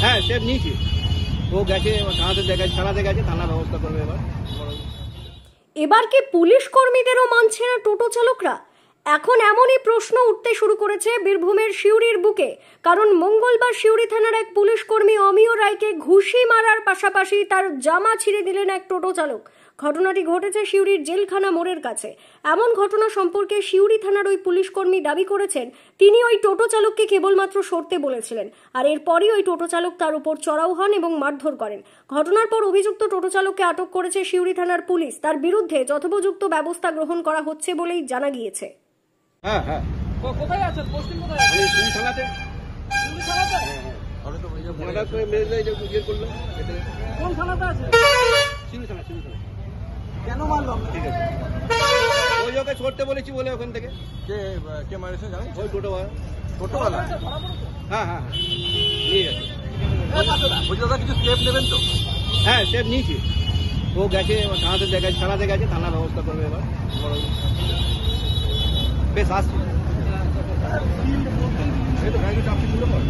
হ্যাঁ স্টেপ নিয়েছি, ও গেছে থানাতে গেছে, থানা ব্যবস্থা করবে এবার। এবার কি পুলিশ কর্মীদেরও মানছে না টোটো চালকরা? এখন এমনই প্রশ্ন উঠতে শুরু করেছে বীরভূমের সিউড়ির বুকে, কারণ মঙ্গলবার সিউড়ি থানার এক পুলিশ কর্মী অমিয় রায়কে ঘুষি মারার পাশাপাশি তার জামা ছিঁড়ে দিলেন এক টোটো চালক। ঘটনাটি ঘটেছে সিউড়ির জেলখানা মোড়ের কাছে। এমন ঘটনা সম্পর্কে সিউড়ি থানার ওই পুলিশ কর্মী দাবি করেছেন তিনি ওই টোটো চালককে কেবলমাত্র সরতে বলেছিলেন, আর এরপরই ওই টোটো চালক তার উপর চড়াও হন এবং মারধর করেন। ঘটনার পর অভিযুক্ত টোটো চালককে আটক করেছে সিউড়ি থানার পুলিশ। তার বিরুদ্ধে যথোপযুক্ত ব্যবস্থা গ্রহণ করা হচ্ছে বলেই জানা গিয়েছে। হ্যাঁ হ্যাঁ, কোথায় আছেন? পোস্টিং কোথায়? পুলিশ থানাতে। কোন থানাতে আছে? সিউড়ি থানা। কেন মারলো? ঠিক আছে, ওই ওকে ছড়তে বলেছি বলে ওখান থেকে। কে মারেছে জানেন? ওই টোটোওয়ালা। হ্যাঁ হ্যাঁ, নিয়ে গেছে। কিছু স্টেপ নেবেন তো? হ্যাঁ স্টেপ নিয়েছি, ও গেছে থানাতে গেছে, থানা ব্যবস্থা করবে এবার। বেশ আসছি, এই তো গাড়িটা চাপছি শুরু কর।